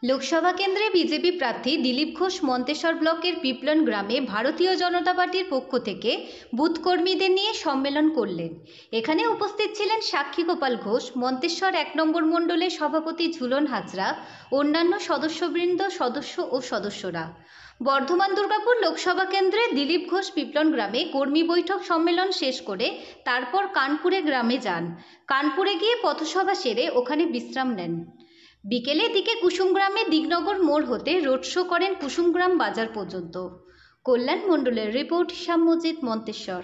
লোকসভা কেন্দ্রে বিজেপি প্রার্থী দিলীপ ঘোষ মন্তেশ্বর ব্লকের পিপলন গ্রামে ভারতীয় জনতা পার্টির পক্ষ থেকে বুথ কর্মীদের নিয়ে সম্মেলন করলেন। এখানে উপস্থিত ছিলেন সাক্ষী গোপাল ঘোষ, মন্তেশ্বর ১ নম্বর মণ্ডলের সভাপতি ঝুলন হাজরা, অন্যান্য সদস্যবৃন্দ, সদস্য ও সদস্যরা। বর্ধমান দুর্গাপুর লোকসভা কেন্দ্রে দিলীপ ঘোষ পিপলন গ্রামে কর্মী বৈঠক সম্মেলন শেষ করে তারপর কানপুরে গ্রামে যান। কানপুরে গিয়ে পথসভা সেরে ওখানে বিশ্রাম নেন। বিকেলের দিকে কুসুমগ্রামে দিগনগর মোড় হতে রোড শো করেন কুসুমগ্রাম বাজার পর্যন্ত। কল্যাণ মণ্ডলের রিপোর্ট, হিসাম মজিদ, মন্তেশ্বর।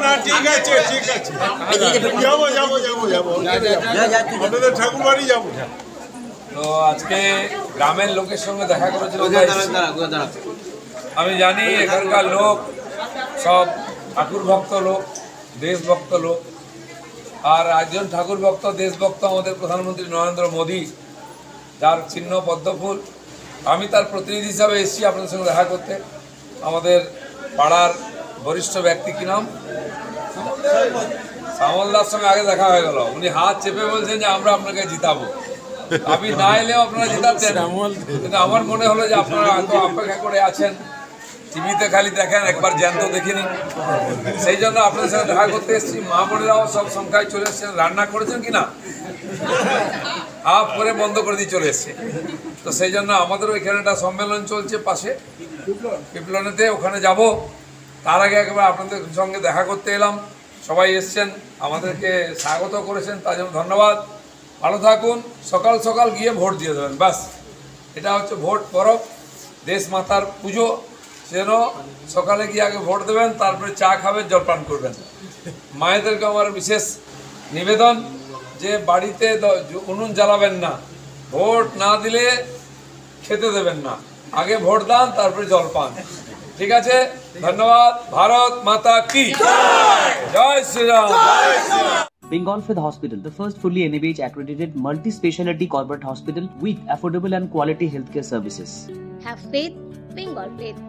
না ঠিক আছে যাবো আপনাদের ঠাকুর বাড়ি যাবো। তো আজকে গ্রামের লোকের সঙ্গে দেখা করেছিল। আমি জানি এখানকার লোক সব ঠাকুর ভক্ত লোক, দেশভক্ত লোক। আর একজন ঠাকুর ভক্ত, দেশভক্ত আমাদের প্রধানমন্ত্রী নরেন্দ্র মোদী, যার চিহ্ন পদ্মফুল। আমি তার প্রতিনিধি হিসাবে এসেছি আপনাদের সঙ্গে দেখা করতে। আমাদের পাড়ার বরিষ্ঠ ব্যক্তি, কি নাম, শ্যামলদার সঙ্গে আগে দেখা হয়ে গেল। উনি হাত চেপে বলছেন যে আমরা আপনাকে জিতাবো। আমি না এলেও আপনারা জিতাচ্ছেন, কিন্তু আমার মনে হলো যে আপনারা এত অপেক্ষা করে আছেন, টিভিতে খালি দেখেন, একবার জ্যান্ত দেখিনি। সেই জন্য আপনাদের সাথে দেখা করতে এসেছি। মা বোনেরাও সব সংখ্যায় চলে এসেছেন। রান্না করেছেন কিনা হাফ করে বন্ধ করে দিয়ে চলে এসছে। তো সেই জন্য আমাদেরও এখানে একটা সম্মেলন চলছে পাশে পিপলনেতে, ওখানে যাব। তার আগে একবার আপনাদের সঙ্গে দেখা করতে এলাম। সবাই এসছেন, আমাদেরকে স্বাগত করেছেন, তার জন্য ধন্যবাদ। ভালো থাকুন। সকাল সকাল গিয়ে ভোট দিয়ে দেবেন, ব্যাস। এটা হচ্ছে ভোট পরব, দেশ মাতার পুজো। সেজন্য সকালে গিয়ে আগে ভোট দেবেন, তারপরে চা খাবেন, জলপান করবেন। মায়েদেরকে আমার বিশেষ নিবেদন যে বাড়িতে উনুন জ্বালাবেন না, ভোট না দিলে খেতে দেবেন না, আগে ভোট দান তারপরে জলপান। ঠিক আছে, ধন্যবাদ। ভারত মাতা কি জয় Shriram. Bengal Fifth Hospital, the first fully NABH accredited multi-speciality corporate hospital with affordable and quality healthcare services. Have faith, Bengal Faith.